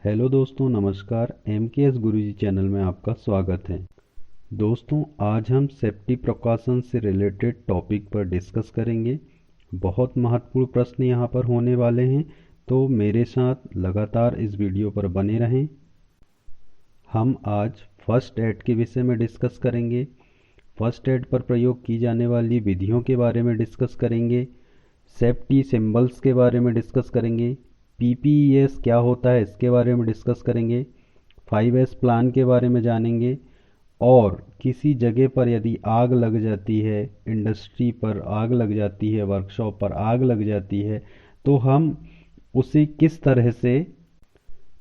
Hello दोस्तों, नमस्कार। M के एस गुरुजी चैनल में आपका स्वागत है। दोस्तों, आज हम सेफ्टी प्रिकॉशन से रिलेटेड टॉपिक पर डिस्कस करेंगे। बहुत महत्वपूर्ण प्रश्न यहाँ पर होने वाले हैं, तो मेरे साथ लगातार इस वीडियो पर बने रहें। हम आज फर्स्ट एड के विषय में डिस्कस करेंगे। फर्स्ट एड पर प्रयोग की जाने वाली विधियों के बारे में डिस्कस करेंगे। सेफ्टी सिंबल्स के बारे में डिस्कस करेंगे। पीपीईएस क्या होता है इसके बारे में डिस्कस करेंगे। 5S प्लान के बारे में जानेंगे। और किसी जगह पर यदि आग लग जाती है, इंडस्ट्री पर आग लग जाती है, वर्कशॉप पर आग लग जाती है, तो हम उसे किस तरह से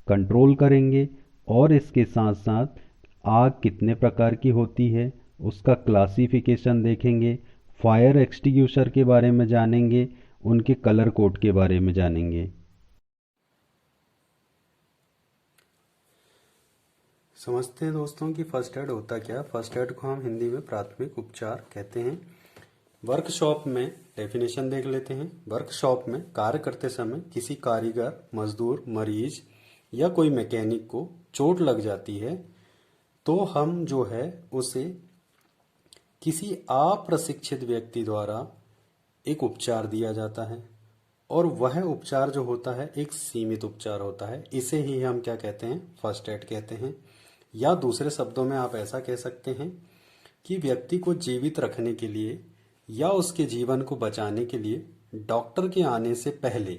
कंट्रोल करेंगे। और इसके साथ साथ आग कितने प्रकार की होती है उसका क्लासिफिकेशन देखेंगे। फायर एक्सटिंग्विशर के बारे में जानेंगे, उनके कलर कोड के बारे में जानेंगे। समझते हैं दोस्तों कि फर्स्ट एड होता क्या है। फर्स्ट एड को हम हिंदी में प्राथमिक उपचार कहते हैं। वर्कशॉप में डेफिनेशन देख लेते हैं। वर्कशॉप में कार्य करते समय किसी कारीगर, मजदूर, मरीज या कोई मैकेनिक को चोट लग जाती है तो हम जो है उसे किसी अप्रशिक्षित व्यक्ति द्वारा एक उपचार दिया जाता है, और वह उपचार जो होता है एक सीमित उपचार होता है। इसे ही हम क्या कहते हैं, फर्स्ट एड कहते हैं। या दूसरे शब्दों में आप ऐसा कह सकते हैं कि व्यक्ति को जीवित रखने के लिए या उसके जीवन को बचाने के लिए डॉक्टर के आने से पहले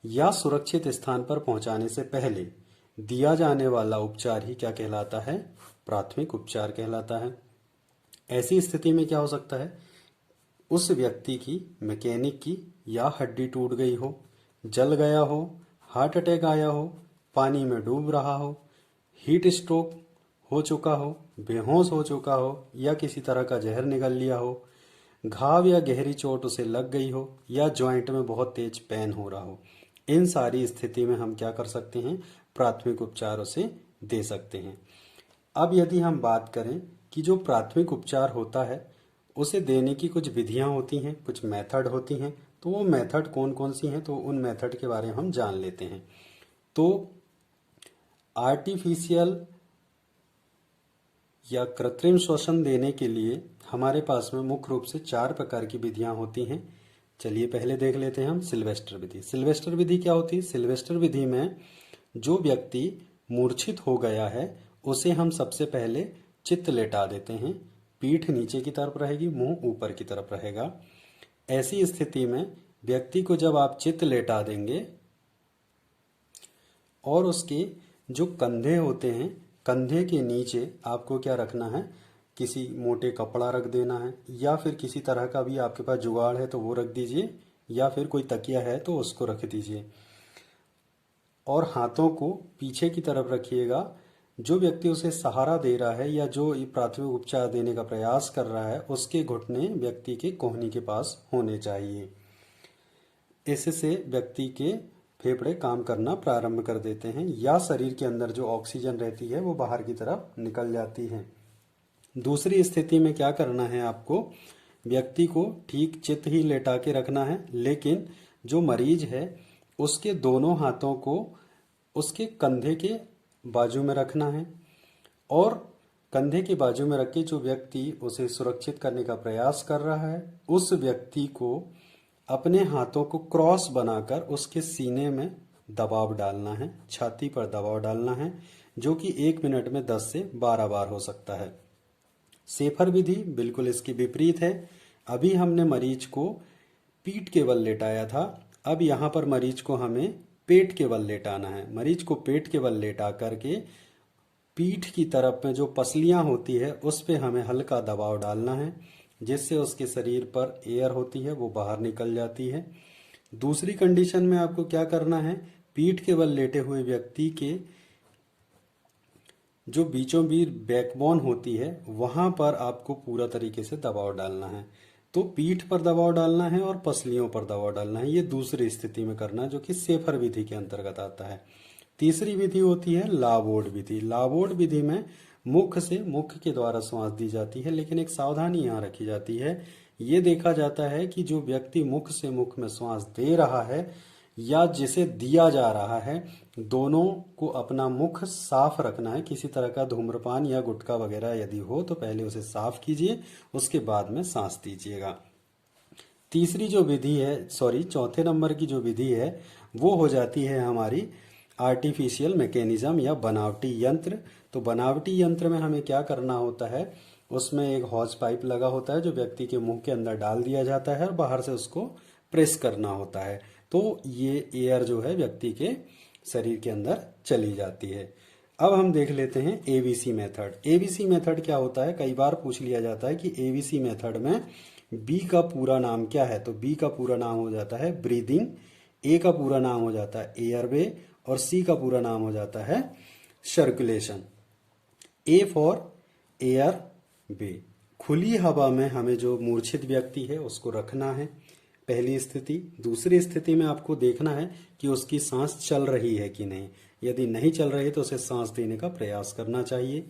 या सुरक्षित स्थान पर पहुंचाने से पहले दिया जाने वाला उपचार ही क्या कहलाता है, प्राथमिक उपचार कहलाता है। ऐसी स्थिति में क्या हो सकता है, उस व्यक्ति की, मैकेनिक की या हड्डी टूट गई हो, जल गया हो, हार्ट अटैक आया हो, पानी में डूब रहा हो, हीट स्ट्रोक हो चुका हो, बेहोश हो चुका हो या किसी तरह का जहर निगल लिया हो, घाव या गहरी चोट उसे लग गई हो या जॉइंट में बहुत तेज पेन हो रहा हो। इन सारी स्थिति में हम क्या कर सकते हैं, प्राथमिक उपचार उसे दे सकते हैं। अब यदि हम बात करें कि जो प्राथमिक उपचार होता है उसे देने की कुछ विधियां होती हैं, कुछ मेथड होती हैं, तो वो मेथड कौन कौन सी हैं, तो उन मेथड के बारे में हम जान लेते हैं। तो आर्टिफिशियल या कृत्रिम श्वसन देने के लिए हमारे पास में मुख्य रूप से 4 प्रकार की विधियां होती हैं। चलिए पहले देख लेते हैं हम सिल्वेस्टर विधि। सिल्वेस्टर विधि क्या होती है? सिल्वेस्टर विधि में जो व्यक्ति मूर्छित हो गया है उसे हम सबसे पहले चित्त लेटा देते हैं। पीठ नीचे की तरफ रहेगी, मुंह ऊपर की तरफ रहेगा। ऐसी स्थिति में व्यक्ति को जब आप चित्त लेटा देंगे और उसके जो कंधे होते हैं, कंधे के नीचे आपको क्या रखना है, किसी मोटे कपड़ा रख देना है, या फिर किसी तरह का भी आपके पास जुगाड़ है तो वो रख दीजिए, या फिर कोई तकिया है तो उसको रख दीजिए। और हाथों को पीछे की तरफ रखिएगा। जो व्यक्ति उसे सहारा दे रहा है या जो प्राथमिक उपचार देने का प्रयास कर रहा है उसके घुटने व्यक्ति के कोहनी के पास होने चाहिए। इससे व्यक्ति के फेफड़े काम करना प्रारंभ कर देते हैं या शरीर के अंदर जो ऑक्सीजन रहती है वो बाहर की तरफ निकल जाती है। दूसरी स्थिति में क्या करना है, आपको व्यक्ति को ठीक चित ही लेटा के रखना है, लेकिन जो मरीज है उसके दोनों हाथों को उसके कंधे के बाजू में रखना है, और कंधे के बाजू में रख के जो व्यक्ति उसे सुरक्षित करने का प्रयास कर रहा है उस व्यक्ति को अपने हाथों को क्रॉस बनाकर उसके सीने में दबाव डालना है, छाती पर दबाव डालना है, जो कि 1 मिनट में 10 से 12 बार हो सकता है। सेफर विधि बिल्कुल इसकी विपरीत है। अभी हमने मरीज को पीठ के बल लेटाया था, अब यहाँ पर मरीज को हमें पेट के बल लेटाना है। मरीज को पेट के बल लेटा करके पीठ की तरफ में जो पसलियां होती है उस पे हमें हल्का दबाव डालना है, जिससे उसके शरीर पर एयर होती है वो बाहर निकल जाती है। दूसरी कंडीशन में आपको क्या करना है, पीठ के बल लेटे हुए व्यक्ति के जो बीचों बीच बैकबोन होती है वहां पर आपको पूरा तरीके से दबाव डालना है। तो पीठ पर दबाव डालना है और पसलियों पर दबाव डालना है। ये दूसरी स्थिति में करना है, जो कि सेफर विधि के अंतर्गत आता है। तीसरी विधि होती है लाबोर्ड विधि। लाबोर्ड विधि में मुख से मुख के द्वारा श्वास दी जाती है, लेकिन एक सावधानी यहाँ रखी जाती है। ये देखा जाता है कि जो व्यक्ति मुख से मुख में श्वास दे रहा है या जिसे दिया जा रहा है, दोनों को अपना मुख साफ रखना है। किसी तरह का धूम्रपान या गुटखा वगैरह यदि हो तो पहले उसे साफ कीजिए, उसके बाद में सांस दीजिएगा। तीसरी जो विधि है, चौथे नंबर की जो विधि है वो हो जाती है हमारी आर्टिफिशियल मैकेनिज्म या बनावटी यंत्र। तो बनावटी यंत्र में हमें क्या करना होता है, उसमें एक हॉज पाइप लगा होता है जो व्यक्ति के मुंह के अंदर डाल दिया जाता है और बाहर से उसको प्रेस करना होता है, तो ये एयर जो है व्यक्ति के शरीर के अंदर चली जाती है। अब हम देख लेते हैं एबीसी मेथड। एबीसी मेथड क्या होता है, कई बार पूछ लिया जाता है कि एबीसी मेथड में बी का पूरा नाम क्या है। तो बी का पूरा नाम हो जाता है ब्रीदिंग, ए का पूरा नाम हो जाता है एयरवे और सी का पूरा नाम हो जाता है सर्कुलेशन। ए फॉर एयर वे। खुली हवा में हमें जो मूर्छित व्यक्ति है उसको रखना है, पहली स्थिति। दूसरी स्थिति में आपको देखना है कि उसकी सांस चल रही है कि नहीं। यदि नहीं चल रही तो उसे सांस देने का प्रयास करना चाहिए।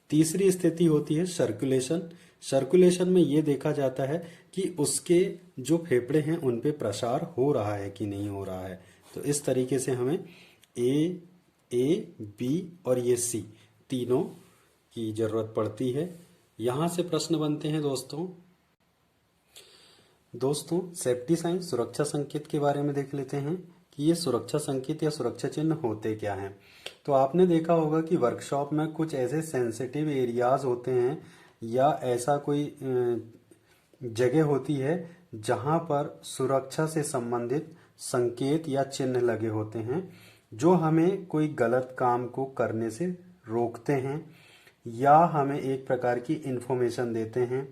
तीसरी स्थिति होती है सर्कुलेशन। सर्कुलेशन में ये देखा जाता है कि उसके जो फेफड़े हैं उन पे प्रसार हो रहा है कि नहीं हो रहा है। तो इस तरीके से हमें ए, बी और ये सी तीनों की जरूरत पड़ती है। यहां से प्रश्न बनते हैं दोस्तों सेफ्टी साइन, सुरक्षा संकेत के बारे में देख लेते हैं कि ये सुरक्षा संकेत या सुरक्षा चिन्ह होते क्या हैं। तो आपने देखा होगा कि वर्कशॉप में कुछ ऐसे सेंसिटिव एरियाज होते हैं या ऐसा कोई जगह होती है जहां पर सुरक्षा से संबंधित संकेत या चिन्ह लगे होते हैं जो हमें कोई गलत काम को करने से रोकते हैं या हमें एक प्रकार की इंफॉर्मेशन देते हैं।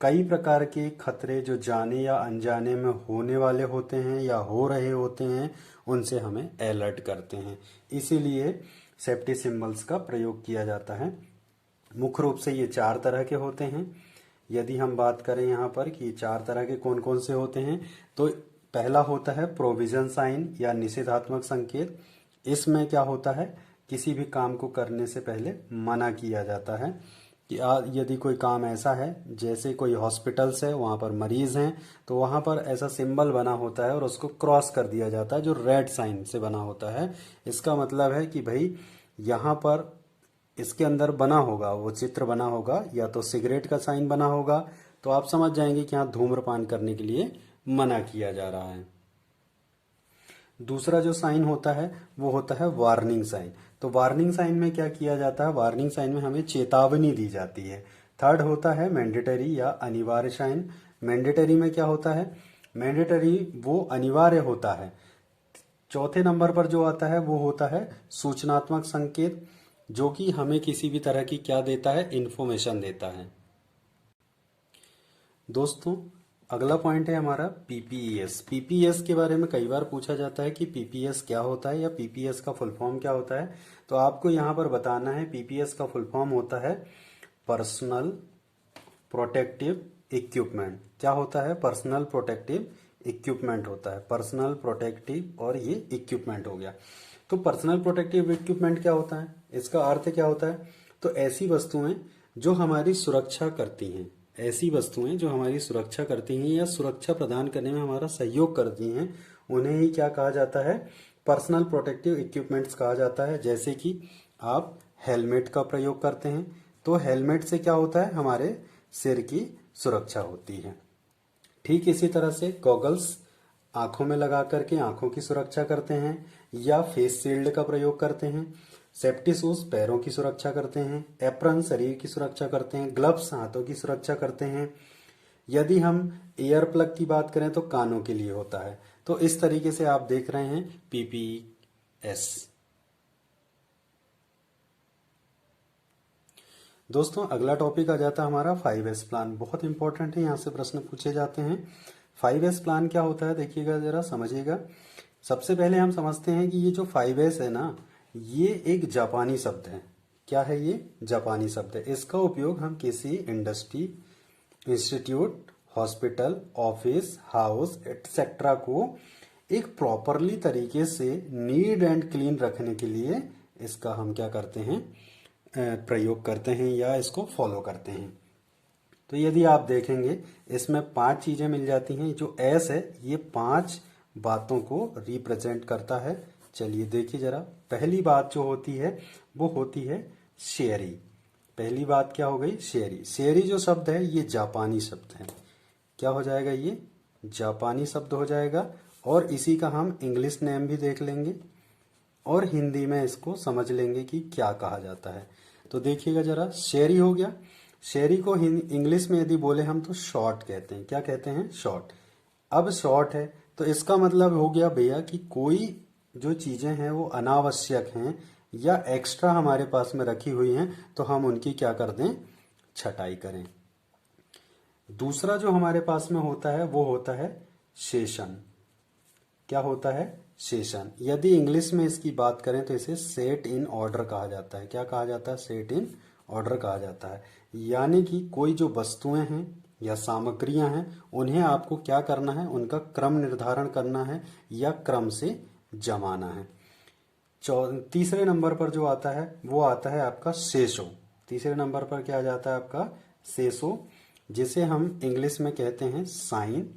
कई प्रकार के खतरे जो जाने या अनजाने में होने वाले होते हैं या हो रहे होते हैं उनसे हमें अलर्ट करते हैं। इसीलिए सेफ्टी सिंबल्स का प्रयोग किया जाता है। मुख्य रूप से ये 4 तरह के होते हैं। यदि हम बात करें यहाँ पर कि 4 तरह के कौन कौन से होते हैं, तो पहला होता है प्रोविजन साइन या निषेधात्मक संकेत। इसमें क्या होता है, किसी भी काम को करने से पहले मना किया जाता है कि यदि कोई काम ऐसा है जैसे कोई हॉस्पिटल्स है, वहाँ पर मरीज हैं, तो वहाँ पर ऐसा सिंबल बना होता है और उसको क्रॉस कर दिया जाता है जो रेड साइन से बना होता है। इसका मतलब है कि भाई यहाँ पर इसके अंदर बना होगा, वो चित्र बना होगा या तो सिगरेट का साइन बना होगा, तो आप समझ जाएंगे कि यहाँ धूम्रपान करने के लिए मना किया जा रहा है। दूसरा जो साइन होता है वो होता है वार्निंग साइन। तो वार्निंग साइन में क्या किया जाता है, वार्निंग साइन में हमें चेतावनी दी जाती है। थर्ड होता है मैंडेटरी या अनिवार्य साइन। मैंडेटरी में क्या होता है, मैंडेटरी वो अनिवार्य होता है। चौथे नंबर पर जो आता है वो होता है सूचनात्मक संकेत, जो कि हमें किसी भी तरह की क्या देता है, इंफॉर्मेशन देता है। दोस्तों अगला पॉइंट है हमारा पीपीएस। पीपीएस के बारे में कई बार पूछा जाता है कि पीपीएस क्या होता है या पीपीएस का फुल फॉर्म क्या होता है। तो आपको यहाँ पर बताना है पीपीएस का फुल फॉर्म होता है पर्सनल प्रोटेक्टिव इक्विपमेंट। क्या होता है, पर्सनल प्रोटेक्टिव इक्विपमेंट होता है। पर्सनल प्रोटेक्टिव और ये इक्विपमेंट हो गया। तो पर्सनल प्रोटेक्टिव इक्विपमेंट क्या होता है, इसका अर्थ क्या होता है, तो ऐसी वस्तुएं जो हमारी सुरक्षा करती हैं, ऐसी वस्तुएं जो हमारी सुरक्षा करती हैं या सुरक्षा प्रदान करने में हमारा सहयोग करती हैं, उन्हें ही क्या कहा जाता है, पर्सनल प्रोटेक्टिव इक्विपमेंट्स कहा जाता है। जैसे कि आप हेलमेट का प्रयोग करते हैं, तो हेलमेट से क्या होता है, हमारे सिर की सुरक्षा होती है। ठीक इसी तरह से गॉगल्स आंखों में लगा करके आंखों की सुरक्षा करते हैं या फेस शील्ड का प्रयोग करते हैं। सेफ्टी शूज पैरों की सुरक्षा करते हैं। एप्रन शरीर की सुरक्षा करते हैं। ग्लव्स हाथों की सुरक्षा करते हैं। यदि हम एयर प्लग की बात करें तो कानों के लिए होता है। तो इस तरीके से आप देख रहे हैं पीपीएस। दोस्तों अगला टॉपिक आ जाता है हमारा 5S प्लान। बहुत इंपॉर्टेंट है, यहाँ से प्रश्न पूछे जाते हैं। 5S प्लान क्या होता है, देखिएगा जरा, समझिएगा। सबसे पहले हम समझते हैं कि ये जो 5S है ना, ये एक जापानी शब्द है। क्या है ये, जापानी शब्द है। इसका उपयोग हम किसी industry, institute, hospital, office, house etcetera को एक प्रॉपरली तरीके से नीट एंड क्लीन रखने के लिए इसका हम क्या करते हैं, प्रयोग करते हैं या इसको फॉलो करते हैं। तो यदि आप देखेंगे इसमें 5 चीजें मिल जाती हैं। जो एस है ये 5 बातों को रिप्रेजेंट करता है। चलिए देखिए जरा, पहली बात जो होती है वो होती है शेरी। पहली बात क्या हो गई? शेरी। शेरी जो शब्द है ये जापानी शब्द है। क्या हो जाएगा? ये जापानी शब्द हो जाएगा। और इसी का हम इंग्लिश नेम भी देख लेंगे और हिंदी में इसको समझ लेंगे कि क्या कहा जाता है। तो देखिएगा जरा, शेरी हो गया। शेरी को इंग्लिश में यदि बोले हम तो शॉर्ट कहते हैं। क्या कहते हैं? शॉर्ट। अब शॉर्ट है तो इसका मतलब हो गया भैया कि कोई जो चीजें हैं वो अनावश्यक हैं या एक्स्ट्रा हमारे पास में रखी हुई हैं तो हम उनकी क्या कर दें? छटाई करें। दूसरा जो हमारे पास में होता है वो होता है शेषन। क्या होता है? शेषन। यदि इंग्लिश में इसकी बात करें तो इसे सेट इन ऑर्डर कहा जाता है। क्या कहा जाता है? सेट इन ऑर्डर कहा जाता है। यानी कि कोई जो वस्तुएं हैं या सामग्रियां हैं उन्हें आपको क्या करना है? उनका क्रम निर्धारण करना है या क्रम से जमाना है। तीसरे नंबर पर जो आता है वो आता है आपका शेषो। तीसरे नंबर पर क्या आ जाता है आपका? शेषो, जिसे हम इंग्लिश में कहते हैं साइन।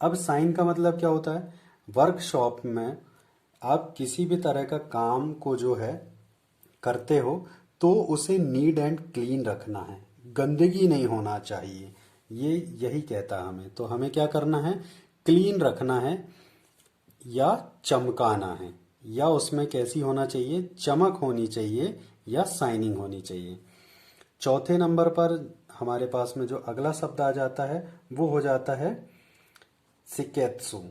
अब साइन का मतलब क्या होता है? वर्कशॉप में आप किसी भी तरह का काम को जो है करते हो तो उसे नीट एंड क्लीन रखना है, गंदगी नहीं होना चाहिए। ये यही कहता है हमें। तो हमें क्या करना है? क्लीन रखना है या चमकाना है, या उसमें कैसी होना चाहिए? चमक होनी चाहिए या शाइनिंग होनी चाहिए। चौथे नंबर पर हमारे पास में जो अगला शब्द आ जाता है वो हो जाता है शिकेत्सु।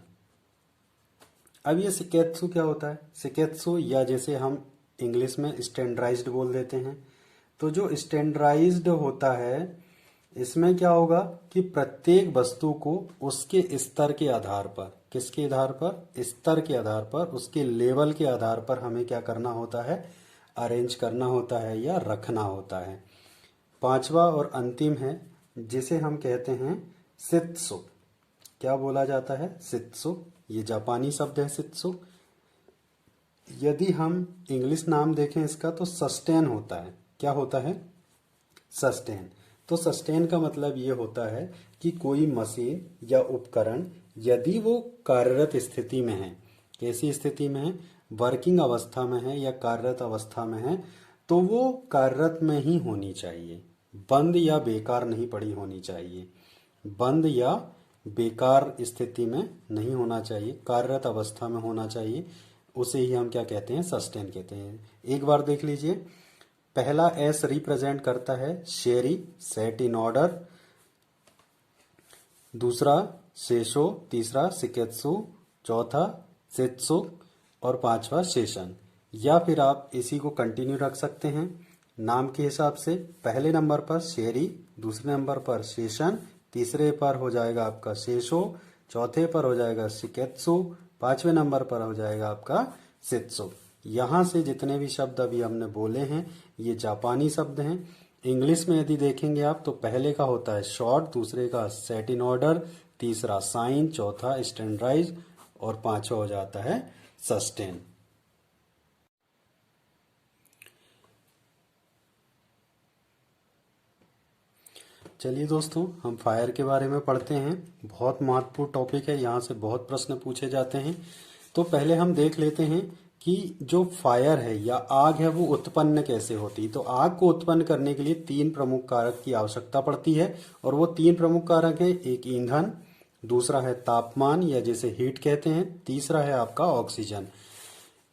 अब ये शिकेत्सु क्या होता है? शिकेत्सु, या जैसे हम इंग्लिश में स्टैंडर्डाइज्ड बोल देते हैं। तो जो स्टैंडर्डाइज्ड होता है इसमें क्या होगा कि प्रत्येक वस्तु को उसके स्तर के आधार पर, किसके आधार पर? स्तर के आधार पर, उसके लेवल के आधार पर हमें क्या करना होता है? अरेंज करना होता है या रखना होता है। पांचवा और अंतिम है जिसे हम कहते हैं शित्सु। क्या बोला जाता है? शित्सु। ये जापानी शब्द है शित्सु। यदि हम इंग्लिश नाम देखें इसका तो सस्टेन होता है। क्या होता है? सस्टेन। तो सस्टेन का मतलब ये होता है कि कोई मशीन या उपकरण यदि वो कार्यरत स्थिति में है, कैसी स्थिति में है? वर्किंग अवस्था में है या कार्यरत अवस्था में है, तो वो कार्यरत में ही होनी चाहिए, बंद या बेकार नहीं पड़ी होनी चाहिए। बंद या बेकार स्थिति में नहीं होना चाहिए, कार्यरत अवस्था में होना चाहिए। उसे ही हम क्या कहते हैं? सस्टेन कहते हैं। एक बार देख लीजिए, पहला एस रिप्रेजेंट करता है शेरी, सेट इन ऑर्डर। दूसरा शेषो, तीसरा शिकेत्सु, चौथा शित्सु और पांचवा शेषन। या फिर आप इसी को कंटिन्यू रख सकते हैं नाम के हिसाब से। पहले नंबर पर शेरी, दूसरे नंबर पर शेषन, तीसरे पर हो जाएगा आपका शेषो, चौथे पर हो जाएगा शिकेत्सु, पांचवें नंबर पर हो जाएगा आपका शित्सु। यहां से जितने भी शब्द अभी हमने बोले हैं ये जापानी शब्द हैं। इंग्लिश में यदि देखेंगे आप तो पहले का होता है शॉर्ट, दूसरे का सेट इन ऑर्डर, तीसरा साइन, चौथा स्टैंडर्डाइज और पांचवा हो जाता है सस्टेन। चलिए दोस्तों, हम फायर के बारे में पढ़ते हैं। बहुत महत्वपूर्ण टॉपिक है, यहाँ से बहुत प्रश्न पूछे जाते हैं। तो पहले हम देख लेते हैं कि जो फायर है या आग है वो उत्पन्न कैसे होती है। तो आग को उत्पन्न करने के लिए तीन प्रमुख कारक की आवश्यकता पड़ती है और वो तीन प्रमुख कारक है, एक ईंधन, दूसरा है तापमान या जिसे हीट कहते हैं, तीसरा है आपका ऑक्सीजन।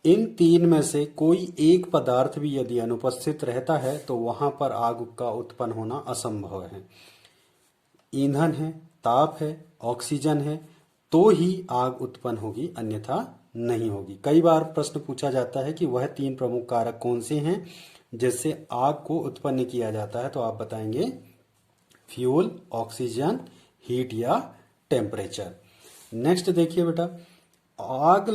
इन तीन में से कोई एक पदार्थ भी यदि अनुपस्थित रहता है तो वहां पर आग का उत्पन्न होना असंभव है। ईंधन है, ताप है, ऑक्सीजन है तो ही आग उत्पन्न होगी, अन्यथा नहीं होगी। कई बार प्रश्न पूछा जाता है कि वह तीन प्रमुख कारक कौन से हैं जिससे आग को उत्पन्न किया जाता है, तो आप बताएंगे फ्यूल, ऑक्सीजन, हीट या टेम्परेचर। नेक्स्ट देखिए बेटा, आग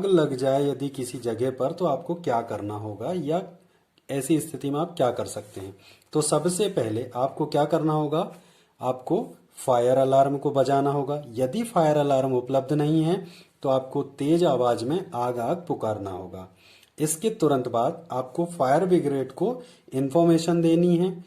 लग जाए यदि किसी जगह पर तो आपको क्या करना होगा या ऐसी स्थिति में आप क्या कर सकते हैं। तो सबसे पहले आपको क्या करना होगा? आपको फायर अलार्म को बजाना होगा। यदि फायर अलार्म उपलब्ध नहीं है तो आपको तेज आवाज में आग आग पुकारना होगा। इसके तुरंत बाद आपको फायर ब्रिगेड को इंफॉर्मेशन देनी है।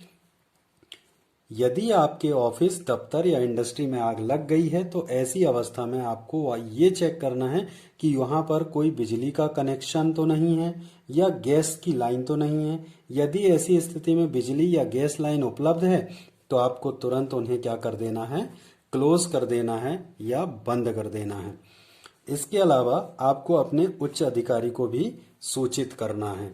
यदि आपके ऑफिस, दफ्तर या इंडस्ट्री में आग लग गई है तो ऐसी अवस्था में आपको ये चेक करना है कि वहां पर कोई बिजली का कनेक्शन तो नहीं है या गैस की लाइन तो नहीं है। यदि ऐसी स्थिति में बिजली या गैस लाइन उपलब्ध है तो आपको तुरंत उन्हें क्या कर देना है, क्लोज कर देना है या बंद कर देना है। इसके अलावा आपको अपने उच्च अधिकारी को भी सूचित करना है।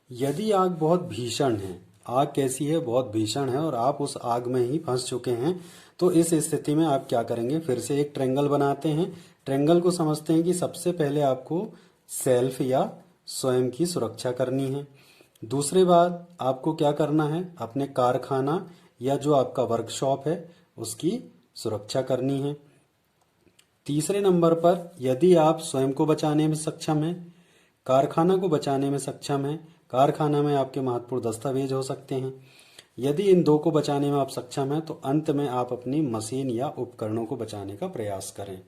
यदि आग बहुत भीषण है, आग कैसी है, बहुत भीषण है और आप उस आग में ही फंस चुके हैं, तो इस स्थिति में आप क्या करेंगे, फिर से एक ट्रेंगल बनाते हैं। ट्रेंगल को समझते हैं कि सबसे पहले आपको सेल्फ या स्वयं की सुरक्षा करनी है। दूसरी बात, आपको क्या करना है, अपने कारखाना या जो आपका वर्कशॉप है उसकी सुरक्षा करनी है। तीसरे नंबर पर, यदि आप स्वयं को बचाने में सक्षम हैं, कारखाना को बचाने में सक्षम हैं, कारखाना में आपके महत्वपूर्ण दस्तावेज हो सकते हैं, यदि इन दो को बचाने में आप सक्षम हैं तो अंत में आप अपनी मशीन या उपकरणों को बचाने का प्रयास करें।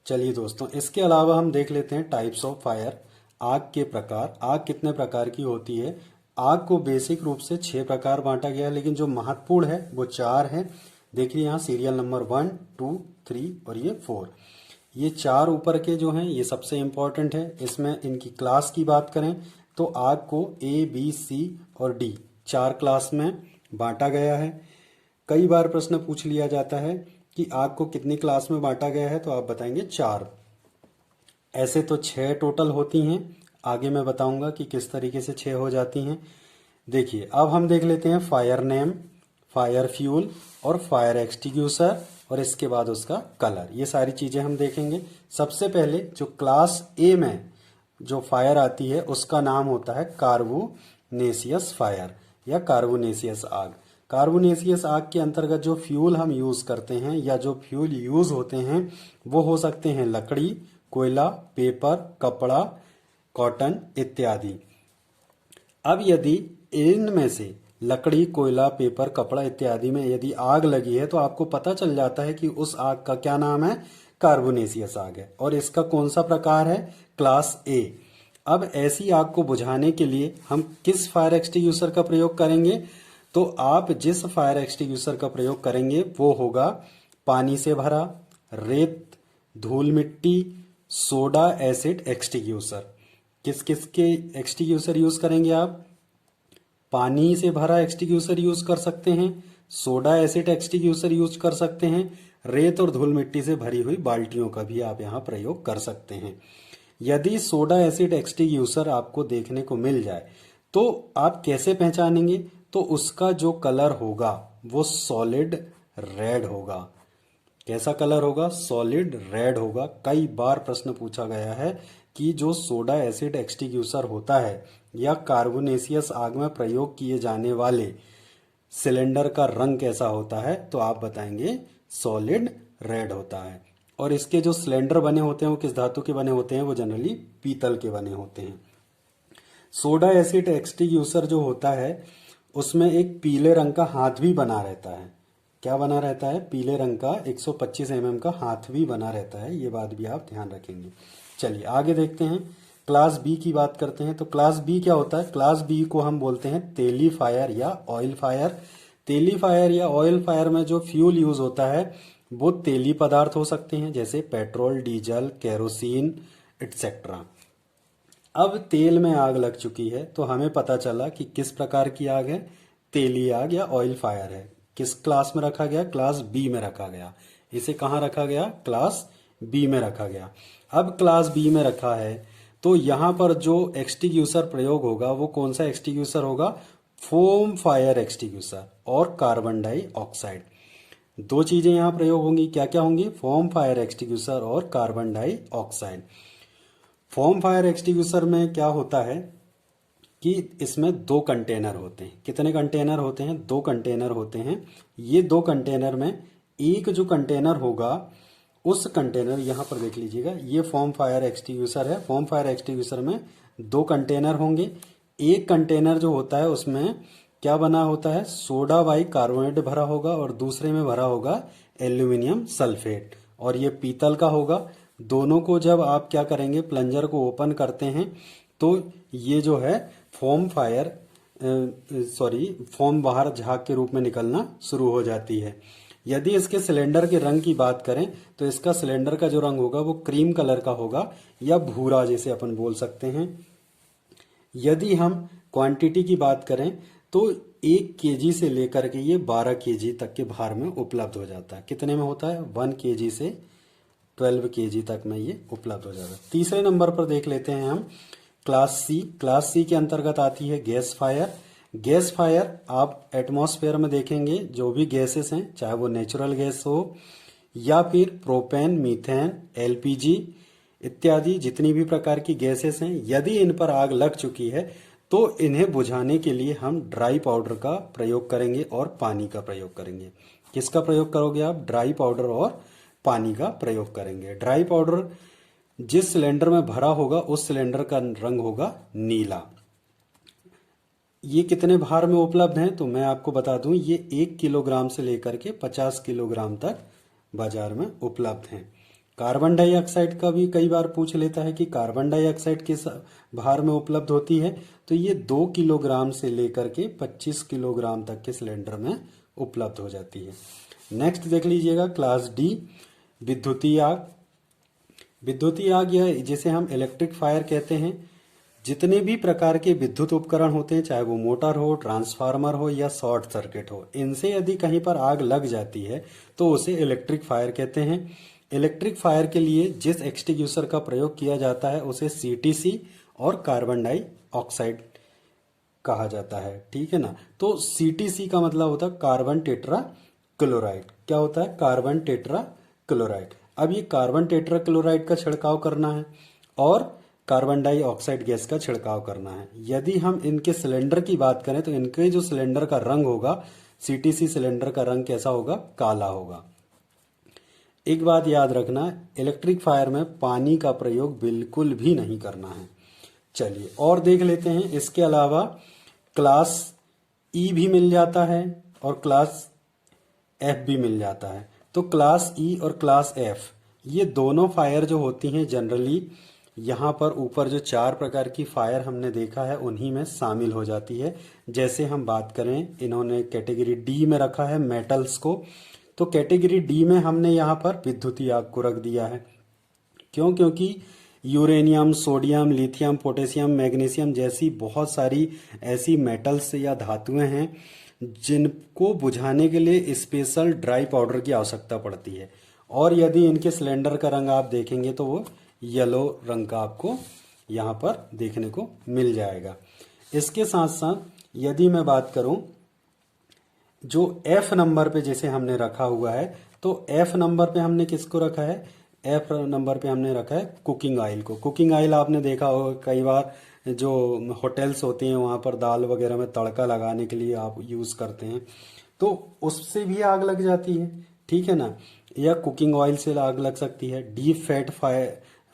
चलिए दोस्तों, इसके अलावा हम देख लेते हैं टाइप्स ऑफ फायर, आग के प्रकार। आग कितने प्रकार की होती है? आग को बेसिक रूप से 6 प्रकार बांटा गया है, लेकिन जो महत्वपूर्ण है वो 4 है। देखिए यहाँ सीरियल नंबर 1, 2, 3 और ये 4। ये 4 ऊपर के जो हैं ये सबसे इंपॉर्टेंट है। इसमें इनकी क्लास की बात करें तो आग को A, B, C और D 4 क्लास में बांटा गया है। कई बार प्रश्न पूछ लिया जाता है कि आग को कितनी क्लास में बांटा गया है, तो आप बताएंगे 4। ऐसे तो 6 टोटल होती हैं, आगे मैं बताऊंगा कि किस तरीके से 6 हो जाती हैं। देखिए अब हम देख लेते हैं फायर नेम, फायर फ्यूल और फायर एक्सटिंग्विशर और इसके बाद उसका कलर, ये सारी चीजें हम देखेंगे। सबसे पहले जो क्लास ए में जो फायर आती है उसका नाम होता है कार्बोनेसियस फायर या कार्बोनेसियस आग। कार्बोनेसियस आग के अंतर्गत जो फ्यूल हम यूज करते हैं या जो फ्यूल यूज होते हैं वो हो सकते हैं लकड़ी, कोयला, पेपर, कपड़ा, कॉटन इत्यादि। अब यदि इनमें से लकड़ी, कोयला, पेपर, कपड़ा इत्यादि में यदि आग लगी है तो आपको पता चल जाता है कि उस आग का क्या नाम है, कार्बोनेसियस आग है और इसका कौन सा प्रकार है, क्लास ए। अब ऐसी आग को बुझाने के लिए हम किस फायर एक्सटिंग्विशर का प्रयोग करेंगे, तो आप जिस फायर एक्सटिंग्विशर का प्रयोग करेंगे वो होगा पानी से भरा, रेत, धूल मिट्टी, सोडा एसिड एक्सटिंग्विशर। किस किस के एक्सटिंग्विशर यूज करेंगे आप? पानी से भरा एक्सटिंग्विशर यूज कर सकते हैं, सोडा एसिड एक्सटिंग्विशर यूज कर सकते हैं, रेत और धूल मिट्टी से भरी हुई बाल्टियों का भी आप यहाँ प्रयोग कर सकते हैं। यदि सोडा एसिड एक्सटिंग्विशर आपको देखने को मिल जाए तो आप कैसे पहचानेंगे, तो उसका जो कलर होगा वो सॉलिड रेड होगा। कैसा कलर होगा? सॉलिड रेड होगा। कई बार प्रश्न पूछा गया है कि जो सोडा एसिड एक्सटिंग्विशर होता है या कार्बोनेसियस आग में प्रयोग किए जाने वाले सिलेंडर का रंग कैसा होता है, तो आप बताएंगे सॉलिड रेड होता है। और इसके जो सिलेंडर बने होते हैं वो किस धातु के बने होते हैं, वो जनरली पीतल के बने होते हैं। सोडा एसिड एक्सटिंग्विशर जो होता है उसमें एक पीले रंग का हाथ भी बना रहता है। क्या बना रहता है? पीले रंग का 125 mm का हाथ भी बना रहता है, ये बात भी आप ध्यान रखेंगे। चलिए आगे देखते हैं, क्लास बी की बात करते हैं। तो क्लास बी क्या होता है? क्लास बी को हम बोलते हैं तेली फायर या ऑयल फायर। तेली फायर या ऑयल फायर में जो फ्यूल यूज होता है वो तेली पदार्थ हो सकते हैं, जैसे पेट्रोल, डीजल, केरोसिन एटसेट्रा। अब तेल में आग लग चुकी है तो हमें पता चला कि किस प्रकार की आग है, तेली आग या ऑयल फायर है। किस क्लास में रखा गया? क्लास बी में रखा गया। इसे कहाँ रखा गया? क्लास बी में रखा गया। अब क्लास बी में रखा है तो यहाँ पर जो एक्सटिंग्विशर प्रयोग होगा वो कौन सा एक्सटिंग्विशर होगा? फोम फायर एक्सटिंग्विशर और कार्बन डाइऑक्साइड। दो चीजें यहाँ प्रयोग होंगी। क्या क्या होंगी? फोम फायर एक्सटिंग्विशर और carbon dioxide. Foam fire extinguisher में क्या होता है कि इसमें 2 कंटेनर होते हैं। कितने कंटेनर होते हैं? 2 कंटेनर होते हैं। ये 2 कंटेनर में एक जो कंटेनर होगा उस कंटेनर, यहाँ पर देख लीजिएगा, ये फोम फायर एक्सटिंग्विशर है। फोम फायर एक्सटिंग्विशर में 2 कंटेनर होंगे। एक कंटेनर जो होता है उसमें क्या बना होता है? सोडा बाइकार्बोनेट भरा होगा और दूसरे में भरा होगा एल्यूमिनियम सल्फेट और ये पीतल का होगा। दोनों को जब आप क्या करेंगे, प्लंजर को ओपन करते हैं तो ये जो है फोम फायर फोम बाहर झाग के रूप में निकलना शुरू हो जाती है। यदि इसके सिलेंडर के रंग की बात करें तो इसका सिलेंडर का जो रंग होगा वो क्रीम कलर का होगा या भूरा जैसे अपन बोल सकते हैं। यदि हम क्वांटिटी की बात करें तो 1 kg से लेकर के ये 12 kg तक के भार में उपलब्ध हो जाता है। कितने में होता है? 1 kg से 12 kg तक में ये उपलब्ध हो जाता है। तीसरे नंबर पर देख लेते हैं हम क्लास सी। क्लास सी के अंतर्गत आती है गैस फायर। गैस फायर आप एटमॉस्फेयर में देखेंगे जो भी गैसेस हैं, चाहे वो नेचुरल गैस हो या फिर प्रोपेन, मीथेन, एलपीजी इत्यादि जितनी भी प्रकार की गैसेस हैं, यदि इन पर आग लग चुकी है तो इन्हें बुझाने के लिए हम ड्राई पाउडर का प्रयोग करेंगे और पानी का प्रयोग करेंगे। किसका प्रयोग करोगे आप? ड्राई पाउडर और पानी का प्रयोग करेंगे। ड्राई पाउडर जिस सिलेंडर में भरा होगा उस सिलेंडर का रंग होगा नीला। ये कितने भार में उपलब्ध हैं तो मैं आपको बता दूं, ये 1 किलोग्राम से लेकर के 50 किलोग्राम तक बाजार में उपलब्ध हैं। कार्बन डाइऑक्साइड का भी कई बार पूछ लेता है कि कार्बन डाइऑक्साइड किस भार में उपलब्ध होती है, तो ये 2 किलोग्राम से लेकर के 25 किलोग्राम तक के सिलेंडर में उपलब्ध हो जाती है। नेक्स्ट देख लीजिएगा क्लास डी, विद्युतीय आग। विद्युतीय आग या जिसे हम इलेक्ट्रिक फायर कहते हैं, जितने भी प्रकार के विद्युत उपकरण होते हैं, चाहे वो मोटर हो, ट्रांसफार्मर हो या शॉर्ट सर्किट हो, इनसे यदि कहीं पर आग लग जाती है तो उसे इलेक्ट्रिक फायर कहते हैं। इलेक्ट्रिक फायर के लिए जिस एक्सटिंग्विशर का प्रयोग किया जाता है उसे सीटीसी और कार्बन डाइऑक्साइड कहा जाता है। ठीक है ना। तो सीटीसी का मतलब होता है कार्बन टेट्रा क्लोराइड। क्या होता है? Carbon tetra chloride. अब ये कार्बन टेट्रा क्लोराइड का छिड़काव करना है और कार्बन डाइऑक्साइड गैस का छिड़काव करना है। यदि हम इनके सिलेंडर की बात करें तो इनके जो सिलेंडर का रंग होगा, सीटीसी सिलेंडर का रंग कैसा होगा? काला होगा। एक बात याद रखना, इलेक्ट्रिक फायर में पानी का प्रयोग बिल्कुल भी नहीं करना है। चलिए और देख लेते हैं। इसके अलावा क्लास ई भी मिल जाता है और क्लास एफ भी मिल जाता है। तो क्लास ई और क्लास एफ ये दोनों फायर जो होती हैं जनरली यहाँ पर ऊपर जो 4 प्रकार की फायर हमने देखा है उन्हीं में शामिल हो जाती है। जैसे हम बात करें, इन्होंने कैटेगरी डी में रखा है मेटल्स को, तो कैटेगरी डी में हमने यहाँ पर विद्युतीय आग को रख दिया है। क्यों? क्योंकि uranium, sodium, lithium, potassium, magnesium जैसी बहुत सारी ऐसी मेटल्स या धातुएं हैं जिनको बुझाने के लिए स्पेशल ड्राई पाउडर की आवश्यकता पड़ती है। और यदि इनके सिलेंडर का रंग आप देखेंगे तो वो येलो रंग का आपको यहाँ पर देखने को मिल जाएगा। इसके साथ साथ यदि मैं बात करूं जो एफ नंबर पे जैसे हमने रखा हुआ है, तो एफ नंबर पे हमने किसको रखा है? एफ नंबर पे हमने रखा है कुकिंग ऑयल को। कुकिंग ऑयल आपने देखा होगा कई बार जो होटल्स होती हैं वहां पर दाल वगैरह में तड़का लगाने के लिए आप यूज करते हैं, तो उससे भी आग लग जाती है। ठीक है ना। या कुकिंग ऑयल से आग लग सकती है, डीप फैट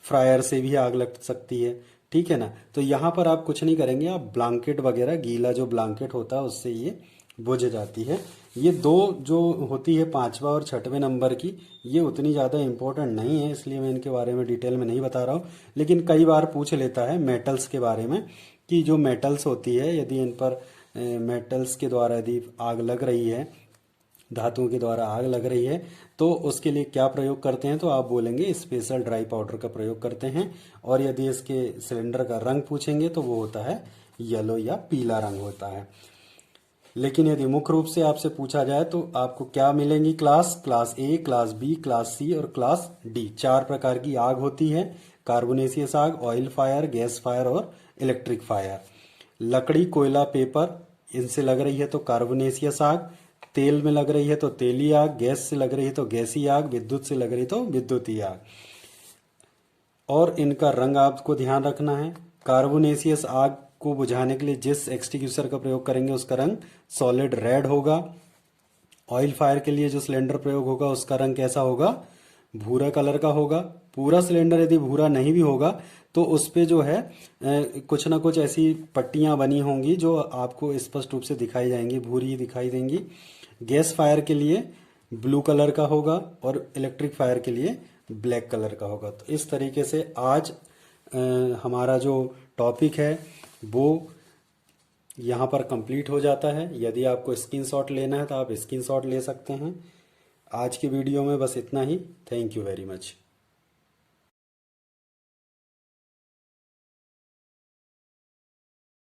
फ्रायर से भी आग लग सकती है। ठीक है ना। तो यहाँ पर आप कुछ नहीं करेंगे, आप ब्लैंकेट वगैरह, गीला जो ब्लैंकेट होता है उससे ये बुझ जाती है। ये दो जो होती है 5वां और 6वें नंबर की, ये उतनी ज़्यादा इंपॉर्टेंट नहीं है, इसलिए मैं इनके बारे में डिटेल में नहीं बता रहा हूँ। लेकिन कई बार पूछ लेता है मेटल्स के बारे में कि जो मेटल्स होती है यदि इन पर मेटल्स के द्वारा यदि आग लग रही है, धातुओं के द्वारा आग लग रही है, तो उसके लिए क्या प्रयोग करते हैं? तो आप बोलेंगे स्पेशल ड्राई पाउडर का प्रयोग करते हैं। और यदि इसके सिलेंडर का रंग पूछेंगे तो वो होता है येलो या पीला रंग होता है। लेकिन यदि मुख्य रूप से आपसे पूछा जाए तो आपको क्या मिलेंगी? Class A, class B, class C और क्लास डी। 4 प्रकार की आग होती है। कार्बोनेशियस आग, ऑयल फायर, गैस फायर और इलेक्ट्रिक फायर। लकड़ी, कोयला, पेपर इनसे लग रही है तो कार्बोनेशियस आग, तेल में लग रही है तो तेली आग, गैस से लग रही है तो गैसी आग, विद्युत से लग रही है तो विद्युतीय आग। और इनका रंग आपको ध्यान रखना है। कार्बोनेशियस आग को बुझाने के लिए जिस एक्सटिंग्विशर का प्रयोग करेंगे उसका रंग सॉलिड रेड होगा। ऑयल फायर के लिए जो सिलेंडर प्रयोग होगा उसका रंग कैसा होगा? भूरा कलर का होगा। पूरा सिलेंडर यदि भूरा नहीं भी होगा तो उस पे जो है कुछ ना कुछ ऐसी पट्टियां बनी होंगी जो आपको स्पष्ट रूप से दिखाई जाएंगी, भूरी दिखाई देंगी। गैस फायर के लिए ब्लू कलर का होगा और इलेक्ट्रिक फायर के लिए ब्लैक कलर का होगा। तो इस तरीके से आज हमारा जो टॉपिक है वो यहाँ पर कंप्लीट हो जाता है। यदि आपको स्क्रीनशॉट लेना है तो आप स्क्रीनशॉट ले सकते हैं। आज की वीडियो में बस इतना ही। Thank you very much.